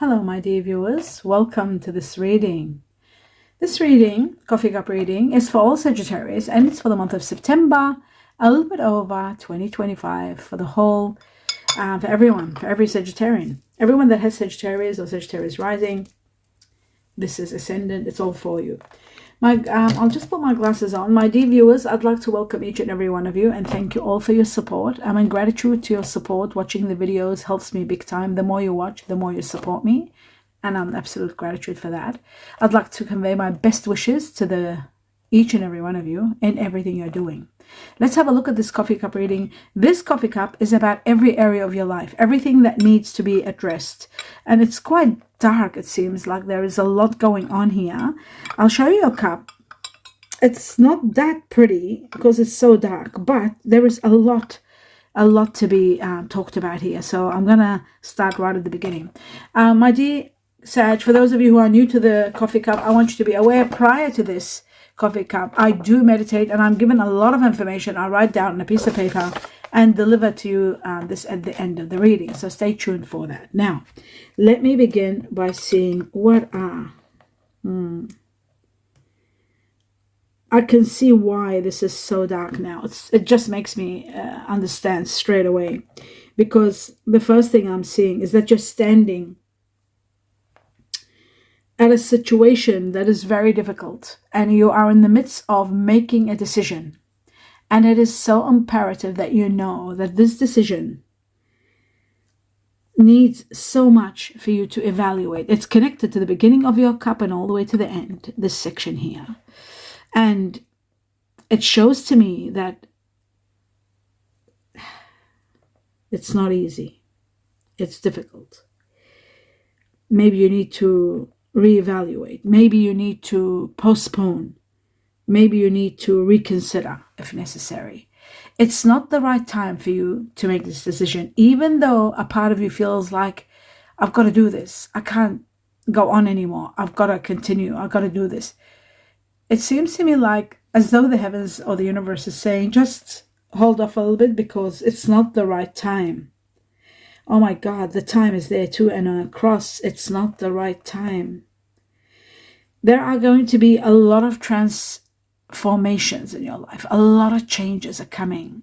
Hello, my dear viewers. Welcome to this reading. This reading, Coffee Cup reading, is for all Sagittarius and it's for the month of September, a little bit over 2025 for the whole, for everyone, for every Sagittarian. Everyone that has Sagittarius or Sagittarius rising, this is ascendant, it's all for you. I'll just put my glasses on. My dear viewers, I'd like to welcome each and every one of you and thank you all for your support. I'm in gratitude to your support. Watching the videos helps me big time. The more you watch, the more you support me. And I'm absolute gratitude for that. I'd like to convey my best wishes to each and every one of you in everything you're doing. Let's have a look at this coffee cup reading. This coffee cup is about every area of your life, everything that needs to be addressed. And it's quite dark, it seems like there is a lot going on here. I'll show you a cup. It's not that pretty because it's so dark, but there is a lot to be talked about here. So I'm going to start right at the beginning. My dear Sag, for those of you who are new to the coffee cup, I want you to be aware prior to this coffee cup, I do meditate and I'm given a lot of information. I write down on a piece of paper and deliver to you this at the end of the reading. So stay tuned for that. Now, let me begin by seeing what are... I can see why this is so dark now. It just makes me understand straight away. Because the first thing I'm seeing is that you're standing at a situation that is very difficult and you are in the midst of making a decision. And it is so imperative that you know that this decision needs so much for you to evaluate. It's connected to the beginning of your cup and all the way to the end, this section here. And it shows to me that it's not easy. It's difficult. Maybe you need to reevaluate. Maybe you need to postpone. Maybe you need to reconsider if necessary. It's not the right time for you to make this decision, even though a part of you feels like, I've got to do this. I can't go on anymore. I've got to continue. I've got to do this. It seems to me like as though the heavens or the universe is saying, just hold off a little bit because it's not the right time. Oh my God, the time is there too. And on a cross, it's not the right time. There are going to be a lot of transformations in your life. A lot of changes are coming.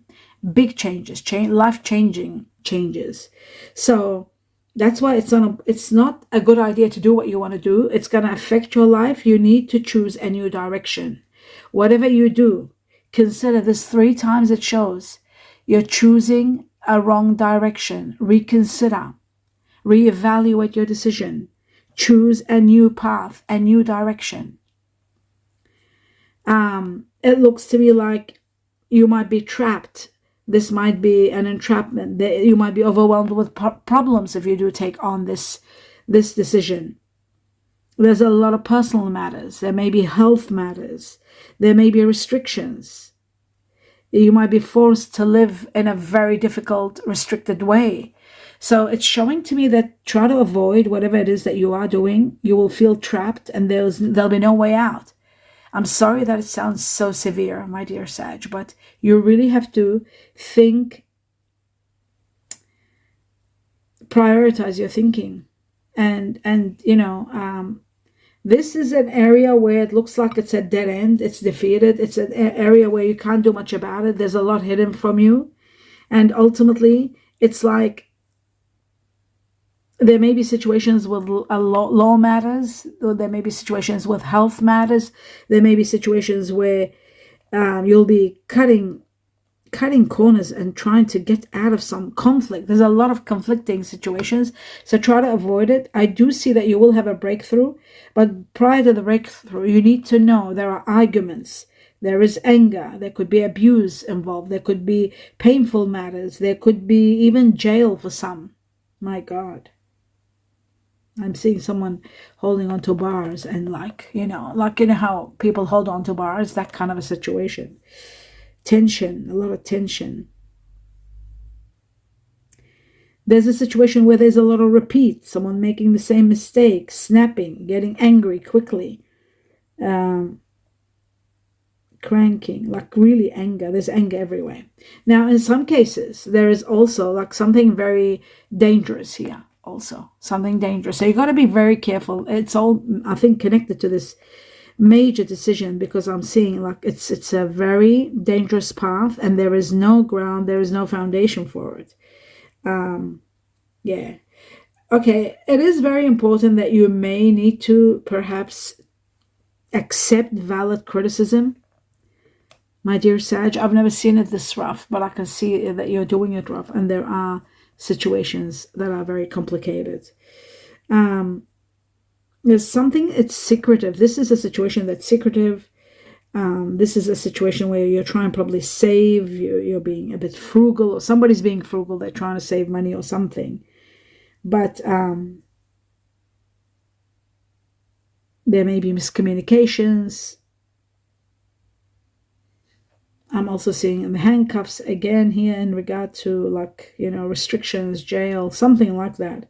Big changes, life-changing changes. So that's why it's not a good idea to do what you want to do. It's going to affect your life. You need to choose a new direction. Whatever you do, consider this 3 times it shows. You're choosing a wrong direction. Reconsider. Reevaluate your decision. Choose a new path, a new direction. It looks to me like you might be trapped. This might be an entrapment. You might be overwhelmed with problems if you do take on this decision. There's a lot of personal matters. There may be health matters. There may be restrictions. You might be forced to live in a very difficult, restricted way. So it's showing to me that try to avoid whatever it is that you are doing. You will feel trapped and there'll be no way out. I'm sorry that it sounds so severe, my dear Sag, but you really have to think, prioritize your thinking. And this is an area where it looks like it's a dead end. It's defeated. It's an area where you can't do much about it. There's a lot hidden from you. And ultimately, it's like there may be situations with law matters. Or there may be situations with health matters. There may be situations where you'll be cutting corners and trying to get out of some conflict. There's a lot of conflicting situations, so try to avoid it. I do see that you will have a breakthrough, but prior to the breakthrough, you need to know there are arguments. There is anger. There could be abuse involved. There could be painful matters. There could be even jail for some. My God. I'm seeing someone holding on to bars and like how people hold on to bars, that kind of a situation. Tension, a lot of tension. There's a situation where there's a lot of repeat, someone making the same mistake, snapping, getting angry quickly, cranking, like really anger. There's anger everywhere. Now, in some cases, there is also like something very dangerous here. also, something dangerous. So you got to be very careful. It's all, I think, connected to this major decision, because I'm seeing like it's a very dangerous path, and there is no ground, there is no foundation for it. Yeah. Okay, it is very important that you may need to perhaps accept valid criticism, my dear Sag. I've never seen it this rough, but I can see that you're doing it rough, and there are situations that are very complicated. There's something, it's secretive. This is a situation that's secretive. This is a situation where you're trying to probably save, you're being a bit frugal, or somebody's being frugal, they're trying to save money or something. But there may be miscommunications. I'm also seeing in the handcuffs again here in regard to, like, restrictions, jail, something like that.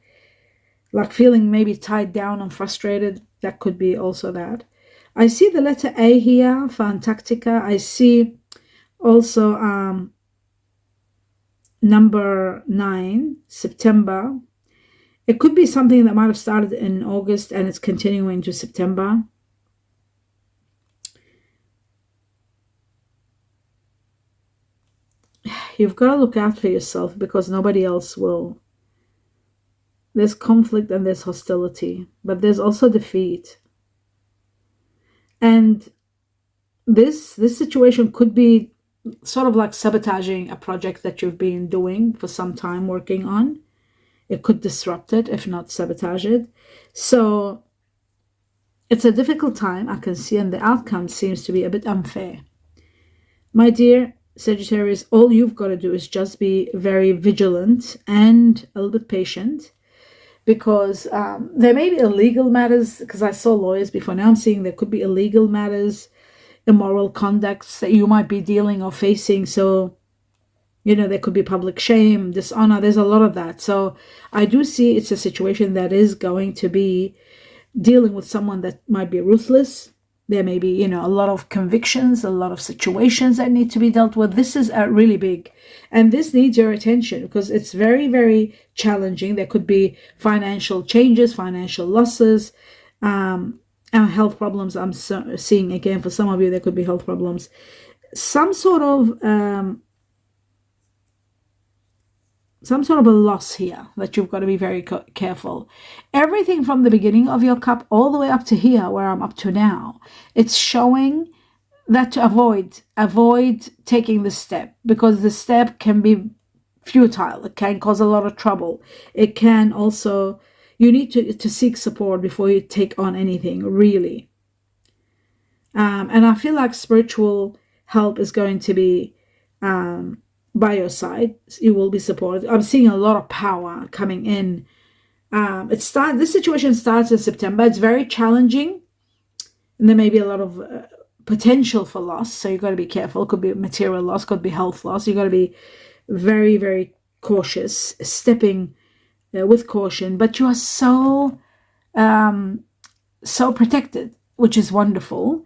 Like feeling maybe tied down and frustrated. That could be also that. I see the letter A here for Antarctica. I see also number 9, September. It could be something that might have started in August and it's continuing to September. You've got to look out for yourself, because nobody else will. There's conflict and there's hostility, but there's also defeat. And this situation could be sort of like sabotaging a project that you've been doing for some time, working on. It could disrupt it, if not sabotage it. So it's a difficult time, I can see, and the outcome seems to be a bit unfair. My dear Sagittarius, all you've got to do is just be very vigilant and a little bit patient, because there may be illegal matters, because I saw lawyers before. Now I'm seeing there could be illegal matters, immoral conducts that you might be dealing or facing. So, there could be public shame, dishonor. There's a lot of that. So I do see it's a situation that is going to be dealing with someone that might be ruthless. There may be, a lot of convictions, a lot of situations that need to be dealt with. This is really big, and this needs your attention, because it's very, very challenging. There could be financial changes, financial losses, and health problems. I'm seeing again, for some of you, there could be health problems. Some sort of a loss here that you've got to be very careful. Everything from the beginning of your cup all the way up to here, where I'm up to now, it's showing that to avoid taking the step, because the step can be futile. It can cause a lot of trouble. It can also, you need to seek support before you take on anything, really. And I feel like spiritual help is going to be by your side. You will be supported. I'm seeing a lot of power coming in. This situation starts in September. It's very challenging, and there may be a lot of potential for loss. So you've got to be careful. It could be material loss, could be health loss. You've got to be very, very cautious, stepping with caution. But you are so protected, which is wonderful.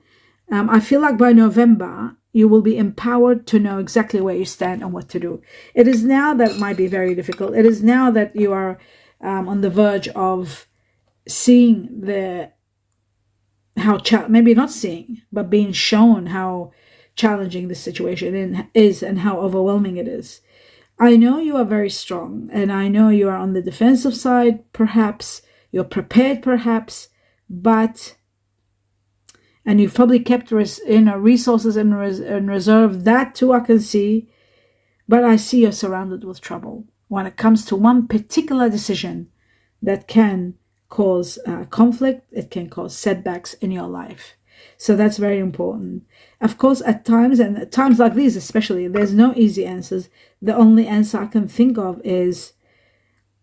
I feel like by November, you will be empowered to know exactly where you stand and what to do. It is now that might be very difficult. It is now that you are on the verge of seeing maybe not seeing, but being shown how challenging the situation is and how overwhelming it is. I know you are very strong, and I know you are on the defensive side, perhaps. You're prepared, perhaps, and you've probably kept resources in reserve. That too I can see. But I see you're surrounded with trouble when it comes to one particular decision that can cause conflict. It can cause setbacks in your life. So that's very important. Of course, at times like these especially, there's no easy answers. The only answer I can think of is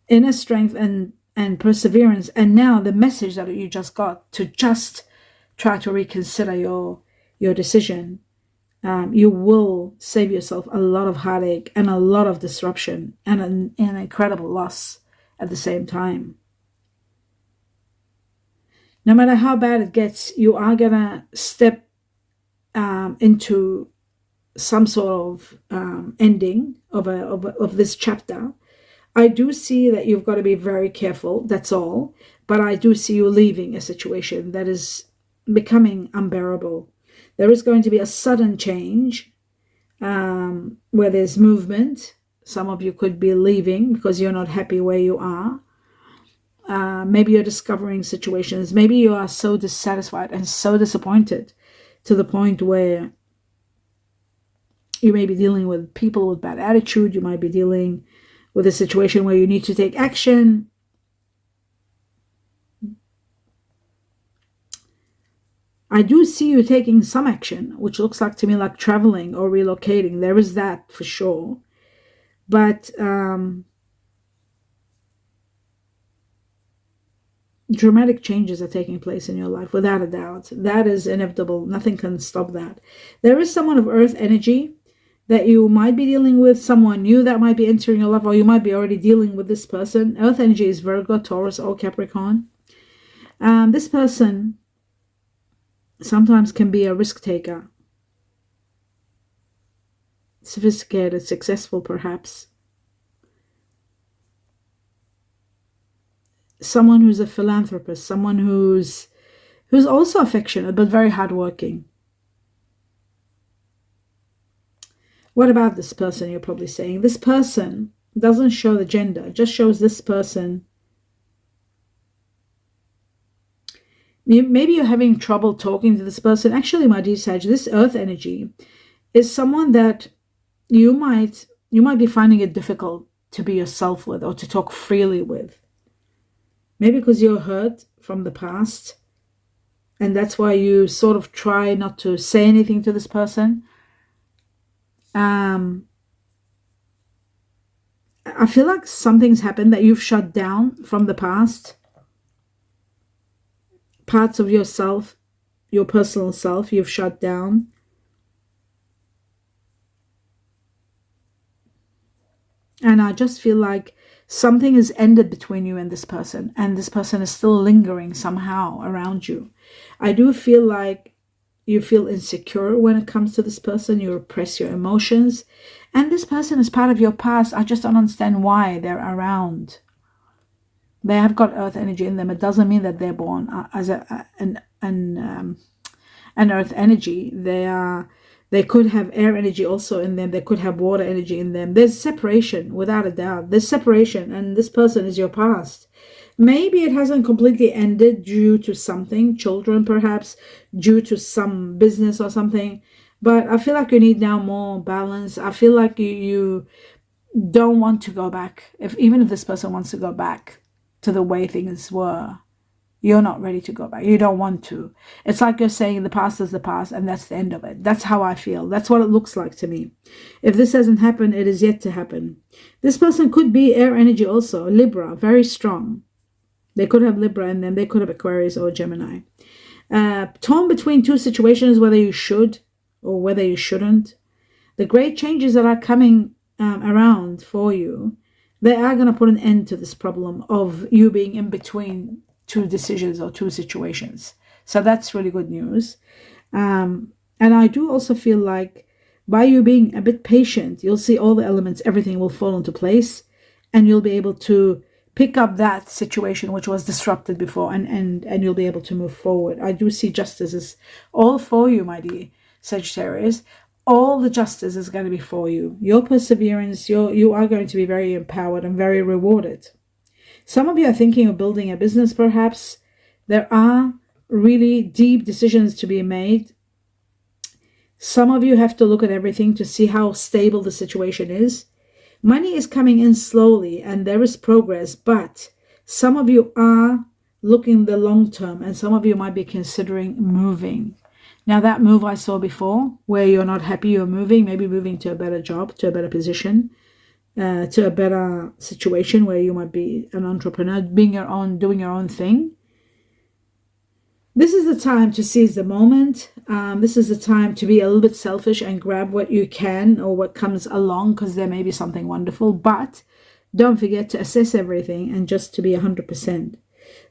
inner strength and perseverance. And now the message that you just got, to just try to reconsider your decision. You will save yourself a lot of heartache and a lot of disruption and an incredible loss at the same time. No matter how bad it gets, you are gonna step into some sort of ending of this chapter. I do see that you've got to be very careful, that's all. But I do see you leaving a situation that is becoming unbearable. There is going to be a sudden change where there's movement. Some of you could be leaving because you're not happy where you are. Maybe you're discovering situations. Maybe you are so dissatisfied and so disappointed to the point where you may be dealing with people with bad attitude. You might be dealing with a situation where you need to take action. I do see you taking some action, which looks like to me like traveling or relocating. There is that for sure. But dramatic changes are taking place in your life, without a doubt. That is inevitable. Nothing can stop that. There is someone of earth energy that you might be dealing with, someone new that might be entering your life, or you might be already dealing with this person. Earth energy is Virgo, Taurus, or Capricorn. This person sometimes can be a risk taker, sophisticated, successful perhaps. Someone who's a philanthropist, someone who's also affectionate but very hardworking. What about this person, you're probably saying? This person doesn't show the gender, it just shows this person. Maybe you're having trouble talking to this person. Actually, my dear Sag, this earth energy is someone that you might be finding it difficult to be yourself with or to talk freely with. Maybe because you're hurt from the past, and that's why you sort of try not to say anything to this person. I feel like something's happened that you've shut down from the past. Parts of yourself, your personal self, you've shut down. And I just feel like something has ended between you and this person is still lingering somehow around you. I do feel like you feel insecure when it comes to this person. You repress your emotions. And this person is part of your past. I just don't understand why they're around. They have got earth energy in them. It doesn't mean that they're born as an earth energy. They could have air energy also in them. They could have water energy in them. There's separation, without a doubt. There's separation, and this person is your past. Maybe it hasn't completely ended due to something, children perhaps, due to some business or something. But I feel like you need now more balance. I feel like you don't want to go back. Even if this person wants to go back to the way things were, you're not ready to go back. You don't want to. It's like you're saying the past is the past and that's the end of it. That's how I feel. That's what it looks like to me. If this hasn't happened, it is yet to happen. This person could be air energy also, Libra, very strong. They could have Libra in them. They could have Aquarius or Gemini. Torn between two situations, whether you should or whether you shouldn't. The great changes that are coming around for you, they are going to put an end to this problem of you being in between two decisions or two situations. So that's really good news. And I do also feel like by you being a bit patient, you'll see all the elements, everything will fall into place, and you'll be able to pick up that situation which was disrupted before, and you'll be able to move forward. I do see justice is all for you, my dear Sagittarius. All the justice is going to be for you. Your perseverance, you are going to be very empowered and very rewarded. Some of you are thinking of building a business, perhaps. There are really deep decisions to be made. Some of you have to look at everything to see how stable the situation is. Money is coming in slowly and there is progress, but some of you are looking the long term and some of you might be considering moving. Now that move I saw before, where you're not happy, you're moving, maybe moving to a better job, to a better position, to a better situation where you might be an entrepreneur, doing your own thing. This is the time to seize the moment. This is the time to be a little bit selfish and grab what you can or what comes along, because there may be something wonderful. But don't forget to assess everything and just to be 100%.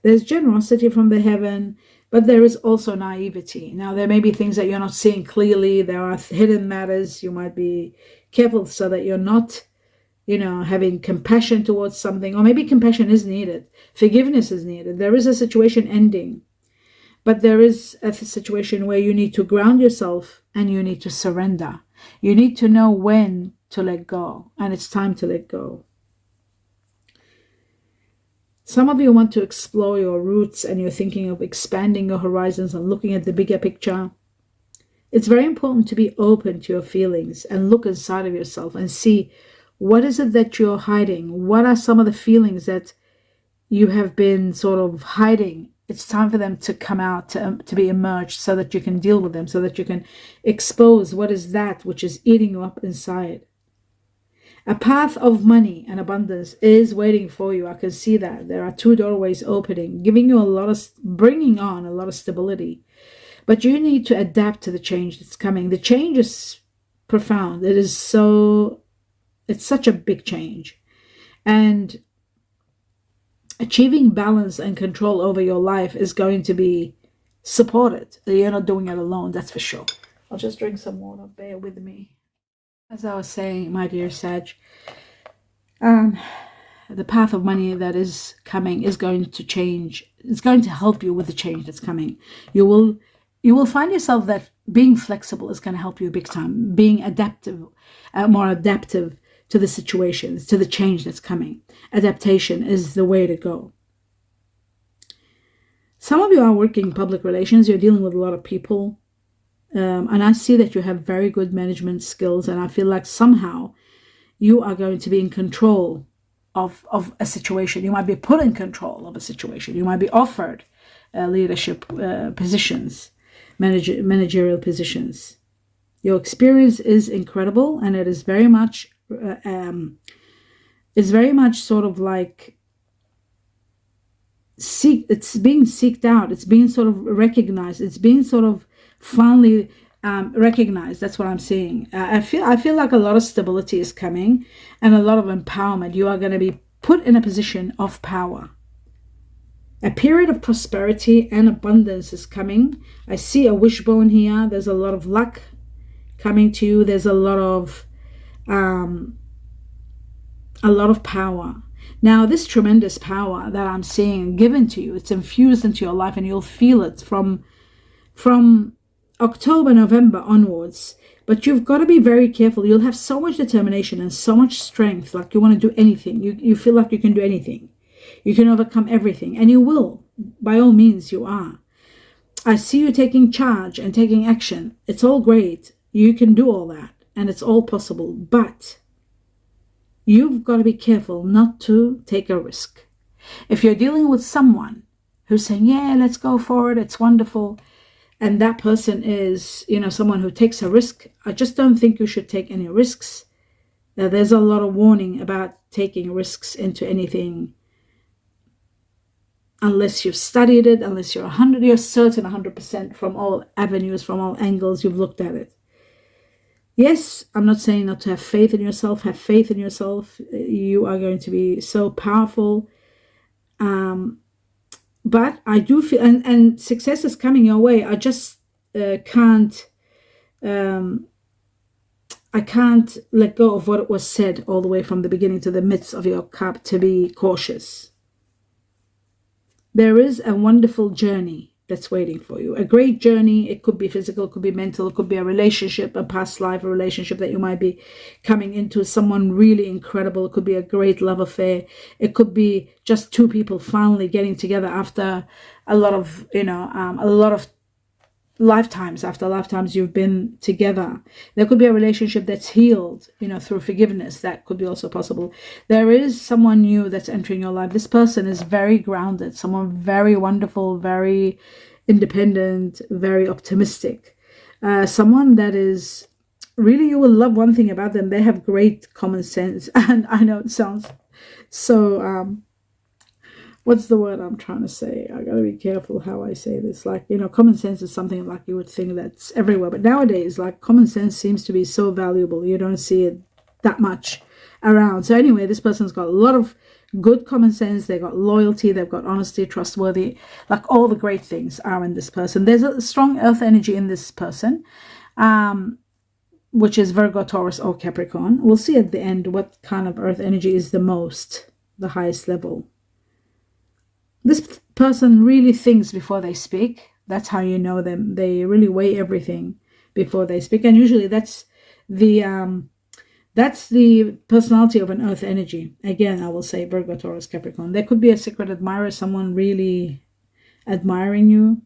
There's generosity from the heaven, but there is also naivety. Now, there may be things that you're not seeing clearly. There are hidden matters. You might be careful so that you're not having compassion towards something, or maybe compassion is needed, forgiveness is needed. There is a situation ending, but there is a situation where you need to ground yourself and you need to surrender. You need to know when to let go, and it's time to let go. Some of you want to explore your roots and you're thinking of expanding your horizons and looking at the bigger picture. It's very important to be open to your feelings and look inside of yourself and see what is it that you're hiding. What are some of the feelings that you have been sort of hiding? It's time for them to come out, to be emerged, so that you can deal with them, so that you can expose what is that which is eating you up inside. A path of money and abundance is waiting for you. I can see that. There are 2 doorways opening, giving you bringing on a lot of stability. But you need to adapt to the change that's coming. The change is profound. It's such a big change. And achieving balance and control over your life is going to be supported. You're not doing it alone, that's for sure. I'll just drink some water. Bear with me. As I was saying, my dear Sag, the path of money that is coming is going to change. It's going to help you with the change that's coming. You will find yourself that being flexible is going to help you big time. Being adaptive, more adaptive to the situations, to the change that's coming. Adaptation is the way to go. Some of you are working public relations. You're dealing with a lot of people. And I see that you have very good management skills, and I feel like somehow you are going to be in control of a situation. You might be put in control of a situation. You might be offered leadership positions, managerial positions. Your experience is incredible, and it is very much sort of like it's being seeked out. It's being sort of recognized. It's being sort of finally recognized. That's what I'm seeing. I feel like a lot of stability is coming and a lot of empowerment. You are going to be put in a position of power. A period of prosperity and abundance is coming. I see a wishbone here. There's a lot of luck coming to you. There's a lot of power. Now, this tremendous power that I'm seeing given to you, it's infused into your life, and you'll feel it from October, November onwards. But you've got to be very careful. You'll have so much determination and so much strength, like you want to do anything. You feel like you can do anything. You can overcome everything, and you will. By all means, you are. I see you taking charge and taking action. It's all great. You can do all that, and it's all possible. But you've got to be careful not to take a risk. If you're dealing with someone who's saying, yeah, let's go for it, it's wonderful, and that person is, someone who takes a risk, I just don't think you should take any risks. There's a lot of warning about taking risks into anything unless you've studied it, unless you're certain 100% from all avenues, from all angles, you've looked at it. Yes, I'm not saying not to have faith in yourself. Have faith in yourself. You are going to be so powerful. But I do feel, and success is coming your way. I just can't let go of what was said all the way from the beginning to the midst of your cup, to be cautious. There is a wonderful journey that's waiting for you. A great journey. It could be physical, it could be mental, it could be a relationship, a past life, a relationship that you might be coming into, someone really incredible. It could be a great love affair. It could be just 2 people finally getting together after a lot of lifetimes. After lifetimes you've been together. There could be a relationship that's healed, through forgiveness. That could be also possible. There is someone new that's entering your life. This person is very grounded, someone very wonderful, very independent, very optimistic. Someone that is really, you will love one thing about them. They have great common sense. And I know it sounds so what's the word I'm trying to say? I gotta be careful how I say this. Like, common sense is something like you would think that's everywhere. But nowadays, like, common sense seems to be so valuable. You don't see it that much around. So anyway, this person's got a lot of good common sense. They've got loyalty. They've got honesty, trustworthy. Like, all the great things are in this person. There's a strong earth energy in this person. which is Virgo, Taurus, or Capricorn. We'll see at the end what kind of earth energy is the highest level. This person really thinks before they speak. That's how you know them. They really weigh everything before they speak. And usually that's the personality of an earth energy. Again, I will say Virgo, Taurus, Capricorn. There could be a secret admirer, someone really admiring you.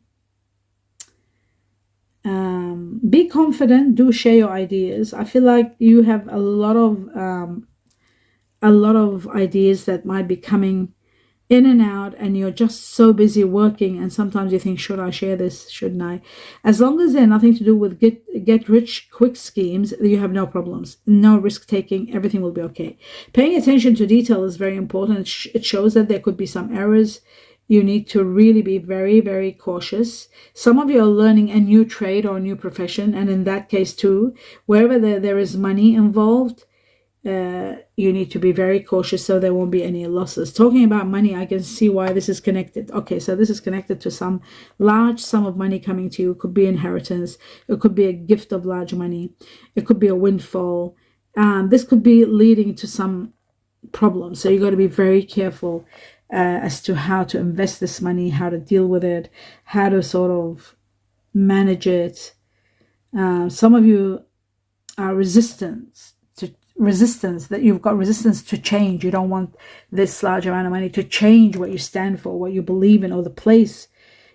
Be confident. Do share your ideas. I feel like you have a lot of ideas that might be coming in and out, and you're just so busy working, and sometimes you think, should I share this, shouldn't I? As long as they're nothing to do with get rich quick schemes, you have no problems, no risk taking, everything will be okay. Paying attention to detail is very important. It shows that there could be some errors. You need to really be very, very cautious. Some of you are learning a new trade or a new profession, and in that case too, wherever there is money involved, you need to be very cautious so there won't be any losses. Talking about money, I can see why this is connected. Okay, so this is connected to some large sum of money coming to you. It could be inheritance. It could be a gift of large money. It could be a windfall. This could be leading to some problems. So you got to be very careful as to how to invest this money, how to deal with it, how to sort of manage it. Some of you are resistant, that you've got resistance to change. You don't want this large amount of money to change what you stand for, what you believe in, or the place.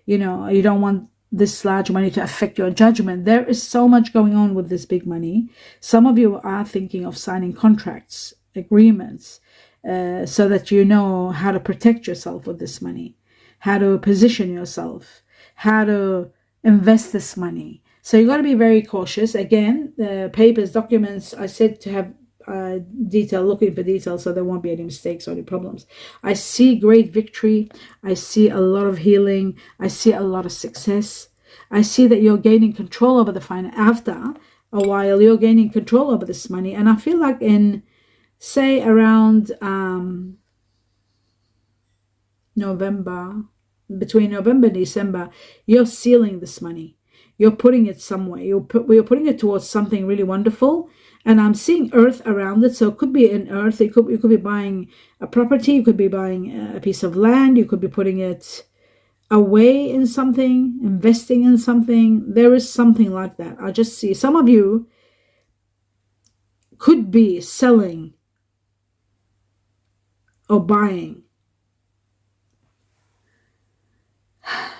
You don't want this large money to affect your judgment. There is so much going on with this big money. Some of you are thinking of signing contracts, agreements, so that you know how to protect yourself with this money, how to position yourself, how to invest this money. So you got to be very cautious. Again, the papers, documents, I said to have looking for detail, so there won't be any mistakes or any problems. I see great victory. I see a lot of healing. I see a lot of success. I see that you're gaining control over the finance. After a while, you're gaining control over this money. And I feel like in, say, around between November and December, you're sealing this money. You're putting it somewhere. You're putting it towards something really wonderful. And I'm seeing earth around it. So it could be an earth. You could be buying a property. You could be buying a piece of land. You could be putting it away in something, investing in something. There is something like that. I just see some of you could be selling or buying.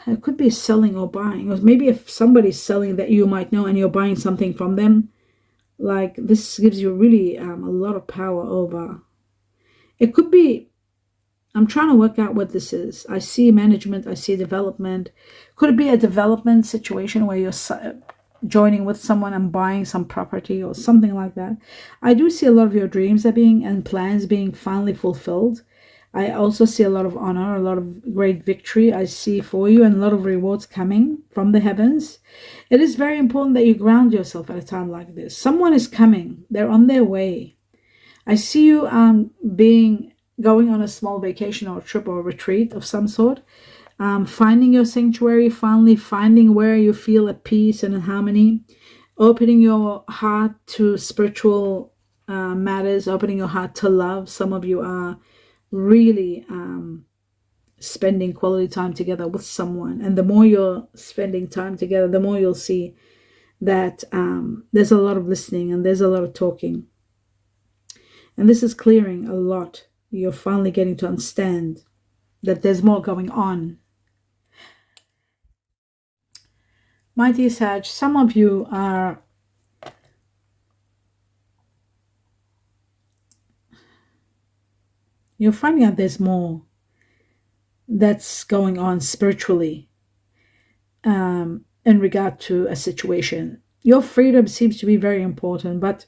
It could be selling or buying. Or maybe if somebody's selling that you might know and you're buying something from them, like this gives you really a lot of power over. It could be, I'm trying to work out what this is. I see management, I see development. Could it be a development situation where you're joining with someone and buying some property or something like that? I do see a lot of your dreams and plans being finally fulfilled. I also see a lot of honor, a lot of great victory I see for you, and a lot of rewards coming from the heavens. It is very important that you ground yourself at a time like this. Someone is coming. They're on their way. I see you going on a small vacation or trip or retreat of some sort, finding your sanctuary, finally finding where you feel at peace and in harmony, opening your heart to spiritual matters, opening your heart to love. Some of you are really spending quality time together with someone, and the more you're spending time together, the more you'll see that there's a lot of listening and there's a lot of talking, and this is clearing a lot. You're finally getting to understand that there's more going on. My dear Sag, some of you are you're finding out there's more that's going on spiritually in regard to a situation. Your freedom seems to be very important, but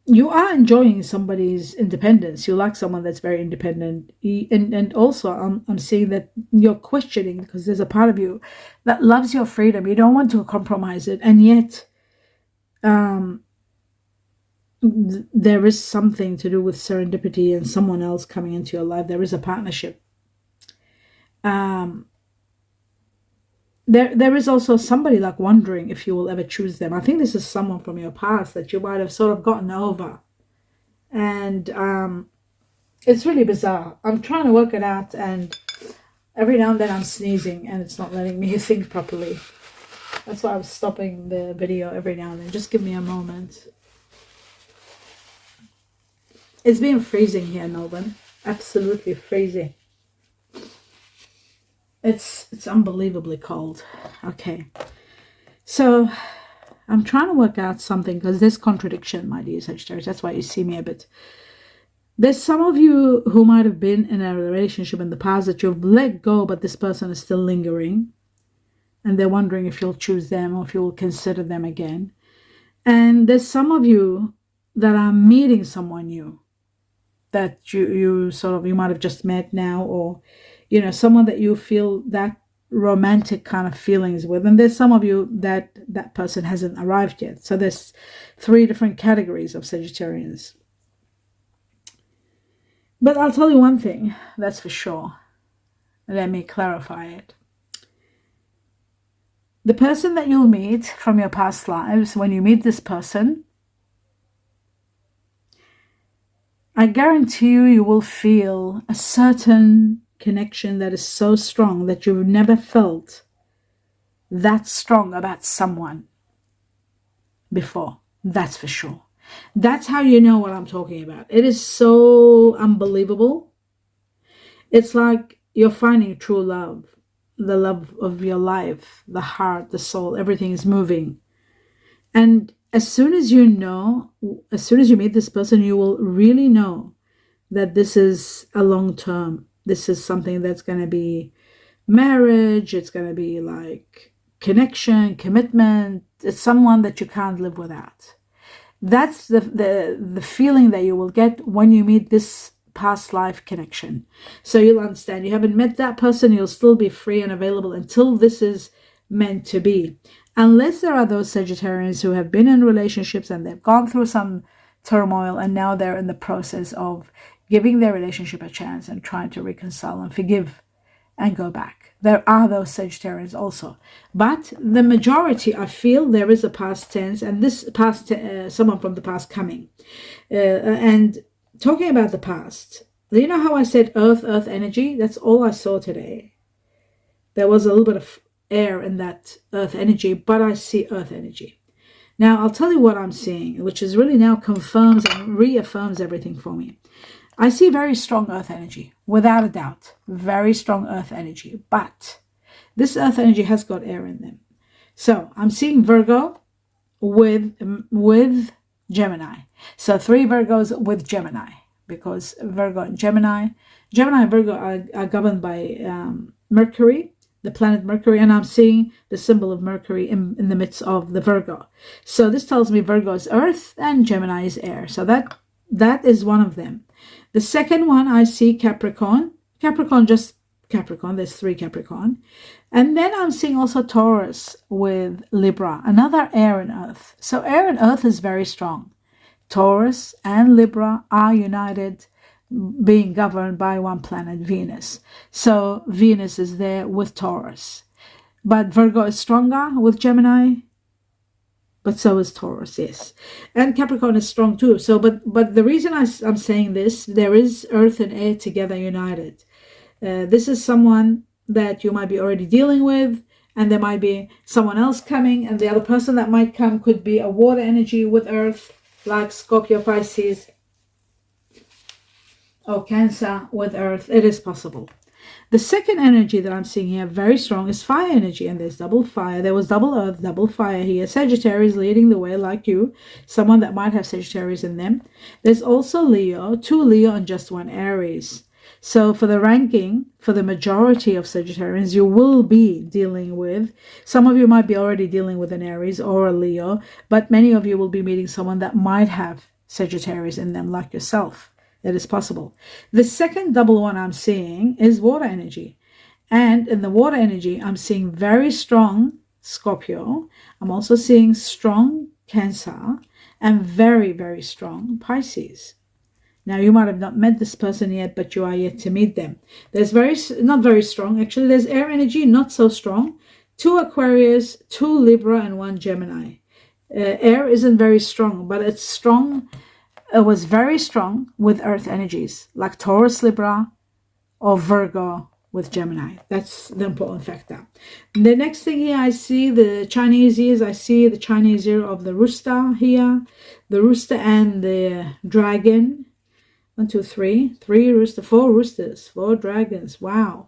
you are enjoying somebody's independence. You like someone that's very independent. And also I'm seeing that you're questioning, because there's a part of you that loves your freedom. You don't want to compromise it. And yet there is something to do with serendipity and someone else coming into your life. There is a partnership. there is also somebody like wondering if you will ever choose them. I think this is someone from your past that you might have sort of gotten over. And it's really bizarre. I'm trying to work it out, and every now and then I'm sneezing and it's not letting me think properly. That's why I was stopping the video every now and then. Just give me a moment. It's been freezing here in Melbourne. Absolutely freezing. It's unbelievably cold. Okay. So I'm trying to work out something, because there's contradiction, my dear Sagittarius. That's why you see me a bit. There's some of you who might have been in a relationship in the past that you've let go, but this person is still lingering. And they're wondering if you'll choose them or if you'll consider them again. And there's some of you that are meeting someone new that you might have just met now, or someone that you feel that romantic kind of feelings with. And there's some of you that person hasn't arrived yet. So there's 3 different categories of Sagittarians. But I'll tell you one thing, that's for sure. Let me clarify it. The person that you'll meet from your past lives, when you meet this person, I guarantee you will feel a certain connection that is so strong that you've never felt that strong about someone before. That's for sure. That's how you know what I'm talking about. It is so unbelievable. It's like you're finding true love, the love of your life, the heart, the soul, everything is moving. And as soon as you meet this person, you will really know that this is a long term. This is something that's going to be marriage. It's going to be like connection, commitment. It's someone that you can't live without. That's the feeling that you will get when you meet this past life connection. So you'll understand you haven't met that person. You'll still be free and available until this is meant to be. Unless there are those Sagittarians who have been in relationships and they've gone through some turmoil and now they're in the process of giving their relationship a chance and trying to reconcile and forgive and go back. There are those Sagittarians also. But the majority, I feel, there is a past tense, and this past, someone from the past coming. And talking about the past, you know how I said earth energy? That's all I saw today. There was a little bit of air in that earth energy, but I see earth energy. Now, I'll tell you what I'm seeing, which is really now confirms and reaffirms everything for me. I see very strong earth energy, without a doubt. Very strong earth energy. But this earth energy has got air in them. So I'm seeing Virgo with Gemini. So 3 Virgos with Gemini. Because Virgo and Gemini and Virgo are governed by Mercury, the planet Mercury. And I'm seeing the symbol of Mercury in the midst of the Virgo. So this tells me Virgo is earth and Gemini is air. So that is one of them. The second one, I see Capricorn. There's 3 Capricorn. And then I'm seeing also Taurus with Libra, another air and earth. So air and earth is very strong. Taurus and Libra are united, being governed by one planet, Venus. So Venus is there with Taurus. But Virgo is stronger with Gemini. But so is Taurus, yes. And Capricorn is strong too. So, but the reason I'm saying this, there is earth and air together united. This is someone that you might be already dealing with, and there might be someone else coming, and the other person that might come could be a water energy with earth, like Scorpio, Pisces, or Cancer with earth. It is possible. The second energy that I'm seeing here, very strong, is fire energy. And there's double fire. There was double earth, double fire here. Sagittarius leading the way like you. Someone that might have Sagittarius in them. There's also Leo, 2 Leo and just 1 Aries. So for the ranking, for the majority of Sagittarians, you will be dealing with, some of you might be already dealing with an Aries or a Leo, but many of you will be meeting someone that might have Sagittarius in them like yourself. It is possible. The second double one I'm seeing is water energy. And in the water energy, I'm seeing very strong Scorpio. I'm also seeing strong Cancer and very, very strong Pisces. Now, you might have not met this person yet, but you are yet to meet them. There's not very strong. Actually, there's air energy, not so strong. 2 Aquarius, 2 Libra, and 1 Gemini. Air isn't very strong, but it's strong. It was very strong with earth energies, like Taurus, Libra, or Virgo with Gemini. That's the important factor. The next thing here, I see the Chinese ears. I see the Chinese ear of the rooster here, the rooster and the dragon. 1, 2, 3. 3 rooster, 4 roosters, 4 dragons. Wow.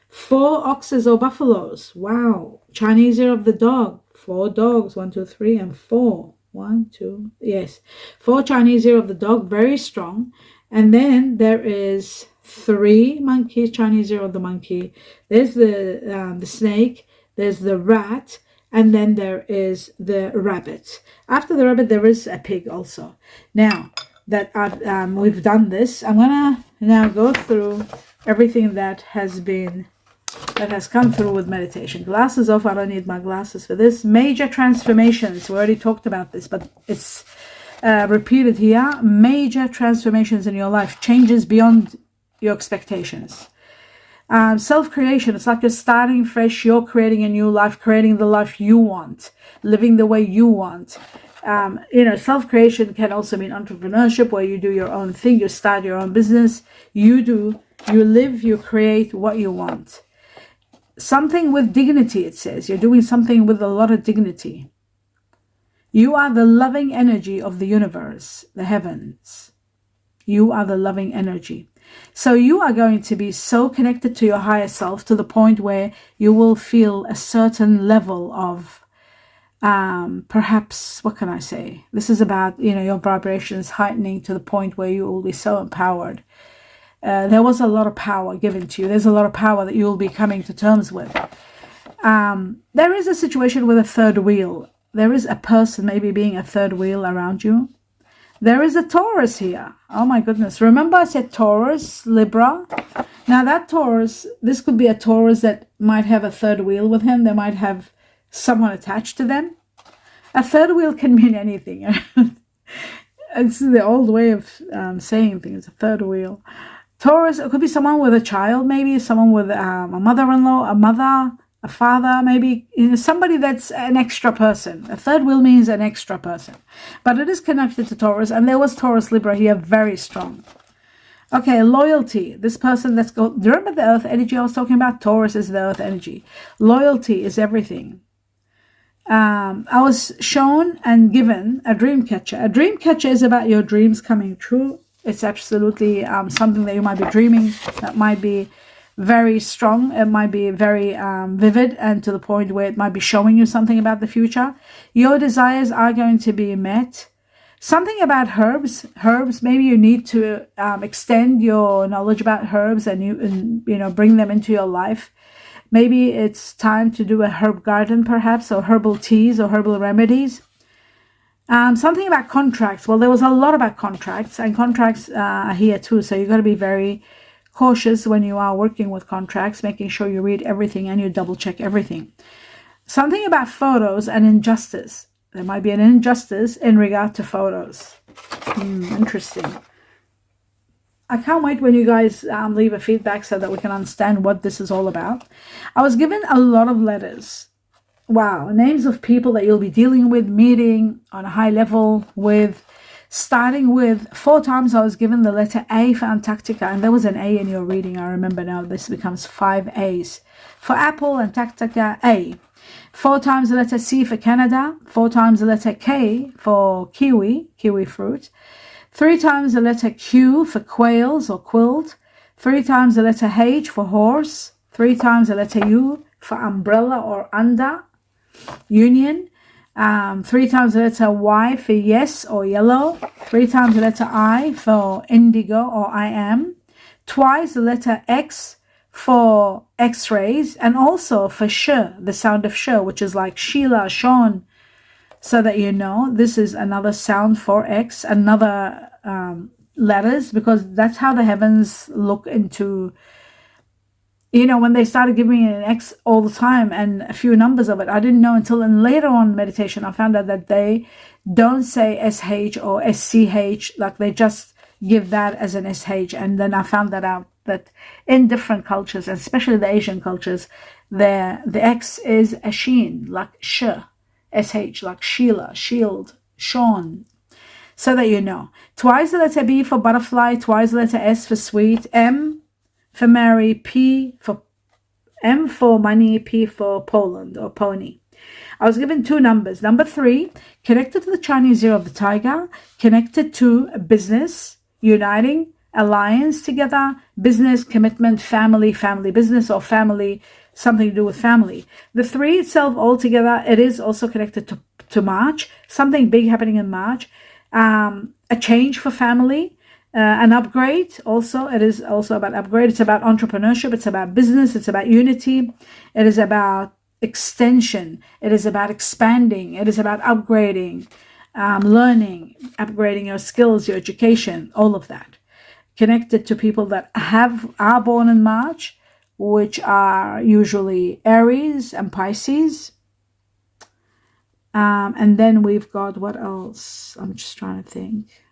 4 oxes or buffaloes. Wow. Chinese ear of the dog. 4 dogs. 1, 2, 3, and 4. 1, 2. Yes. 4 Chinese ear of the dog. Very strong. And then there is 3 monkeys. Chinese ear of the monkey. There's the snake. There's the rat. And then there is the rabbit. After the rabbit, there is a pig also. Now that we've done this, I'm gonna now go through everything that has come through with meditation. Glasses off. I don't need my glasses for this. Major transformations. We already talked about this, but it's repeated here. Major transformations in your life. Changes beyond your expectations. Self-creation. It's like you're starting fresh. You're creating a new life, creating the life you want, living the way you want. Self-creation can also mean entrepreneurship, where you do your own thing, you start your own business, you live, you create what you want. Something with dignity, it says. You're doing something with a lot of dignity. You are the loving energy of the universe, the heavens. You are the loving energy. So you are going to be so connected to your higher self to the point where you will feel a certain level of perhaps, what can I say? This is about, your vibrations heightening to the point where you will be so empowered. There was a lot of power given to you. There's a lot of power that you will be coming to terms with. There is a situation with a third wheel. There is a person maybe being a third wheel around you. There is a Taurus here. Oh my goodness. Remember I said Taurus, Libra? Now that Taurus, this could be a Taurus that might have a third wheel with him. They might have someone attached to them. A third wheel can mean anything. It's the old way of saying things, a third wheel. Taurus, it could be someone with a child, maybe someone with a mother-in-law, a mother, a father, maybe somebody that's an extra person. A third wheel means an extra person. But it is connected to Taurus, and there was Taurus Libra here, very strong. Okay, loyalty. This person that's do you remember the earth energy I was talking about? Taurus is the earth energy. Loyalty is everything. I was shown and given a dream catcher. A dream catcher is about your dreams coming true. It's absolutely something that you might be dreaming that might be very strong. It might be very vivid, and to the point where it might be showing you something about the future. Your desires are going to be met. Something about herbs. Herbs, maybe you need to extend your knowledge about herbs and bring them into your life. Maybe it's time to do a herb garden, perhaps, or herbal teas or herbal remedies. Something about contracts. Well, there was a lot about contracts, and contracts are here too. So you've got to be very cautious when you are working with contracts, making sure you read everything and you double check everything. Something about photos and injustice. There might be an injustice in regard to photos. Interesting. I can't wait when you guys leave a feedback so that we can understand what this is all about. I was given a lot of letters. Wow, names of people that you'll be dealing with, meeting on a high level with, starting with 4 times I was given the letter A for Antarctica, and there was an A in your reading. I remember now this becomes 5 A's. For Apple, Antarctica, A. 4 times the letter C for Canada, 4 times the letter K for kiwi fruit. 3 times the letter Q for quails or quilt. 3 times the letter H for horse. 3 times the letter U for umbrella or under, union. 3 times the letter Y for yes or yellow. 3 times the letter I for indigo or I am. Twice the letter X for X-rays, and also for sh, the sound of sh, which is like Sheila, Sean. So that you know, this is another sound for X, another letters, because that's how the heavens look into, when they started giving me an X all the time and a few numbers of it. I didn't know until later on meditation, I found out that they don't say SH or SCH, like they just give that as an SH. And then I found that out that in different cultures, especially the Asian cultures, the X is a sheen, like sh, sh, like Sheila, shield, Sean, so that you know. Twice the letter B for butterfly, twice the letter S for sweet, M for Mary, M for money, P for Poland or pony. I was given 2 numbers. Number 3, connected to the Chinese year of the tiger, connected to business, uniting, alliance together, business, commitment, family business, or family, something to do with family. The 3 itself altogether, it is also connected to March, something big happening in March, a change for family, an upgrade. Also, it is also about upgrade. It's about entrepreneurship. It's about business. It's about unity. It is about extension. It is about expanding. It is about upgrading, learning, upgrading your skills, your education, all of that. Connected to people that are born in March, which are usually Aries and Pisces. And then we've got, what else? I'm just trying to think.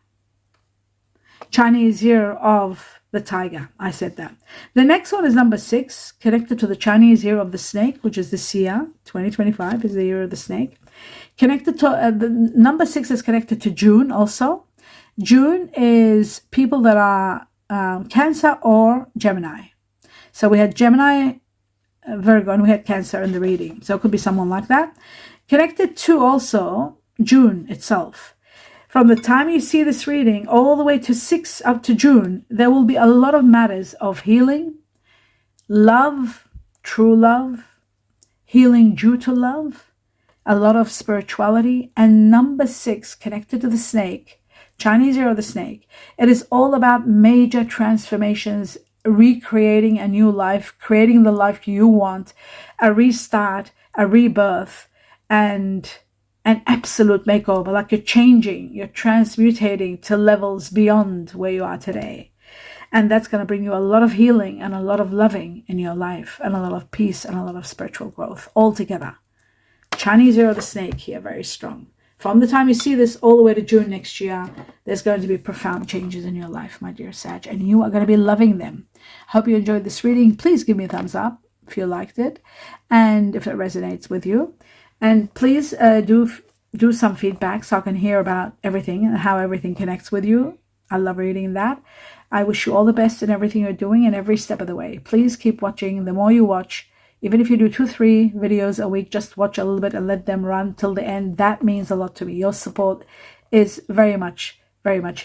Chinese year of the tiger. I said that. The next one is number 6, connected to the Chinese year of the snake, which is this year. 2025 is the year of the snake. Connected to the number 6 is connected to June also. June is people that are Cancer or Gemini. So we had Gemini, Virgo, and we had Cancer in the reading. So it could be someone like that. Connected to also June itself. From the time you see this reading all the way to 6 up to June, there will be a lot of matters of healing, love, true love, healing due to love, a lot of spirituality, and number 6 connected to the snake, Chinese year of the snake. It is all about major transformations, recreating a new life, creating the life you want, a restart, a rebirth, and an absolute makeover, like you're changing, you're transmutating to levels beyond where you are today. And that's going to bring you a lot of healing and a lot of loving in your life and a lot of peace and a lot of spiritual growth all together. Chinese year of the snake here, very strong. From the time you see this all the way to June next year, there's going to be profound changes in your life, my dear Sag, and you are going to be loving them. Hope you enjoyed this reading. Please give me a thumbs up if you liked it and if it resonates with you. And please do some feedback so I can hear about everything and how everything connects with you. I love reading that. I wish you all the best in everything you're doing and every step of the way. Please keep watching. The more you watch, even if you do 2-3 videos a week, just watch a little bit and let them run till the end. That means a lot to me. Your support is very much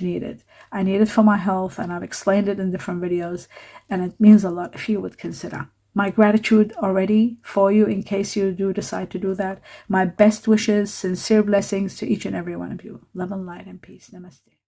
needed. I need it for my health, and I've explained it in different videos, and it means a lot if you would consider. My gratitude already for you in case you do decide to do that. My best wishes, sincere blessings to each and every one of you. Love and light and peace. Namaste.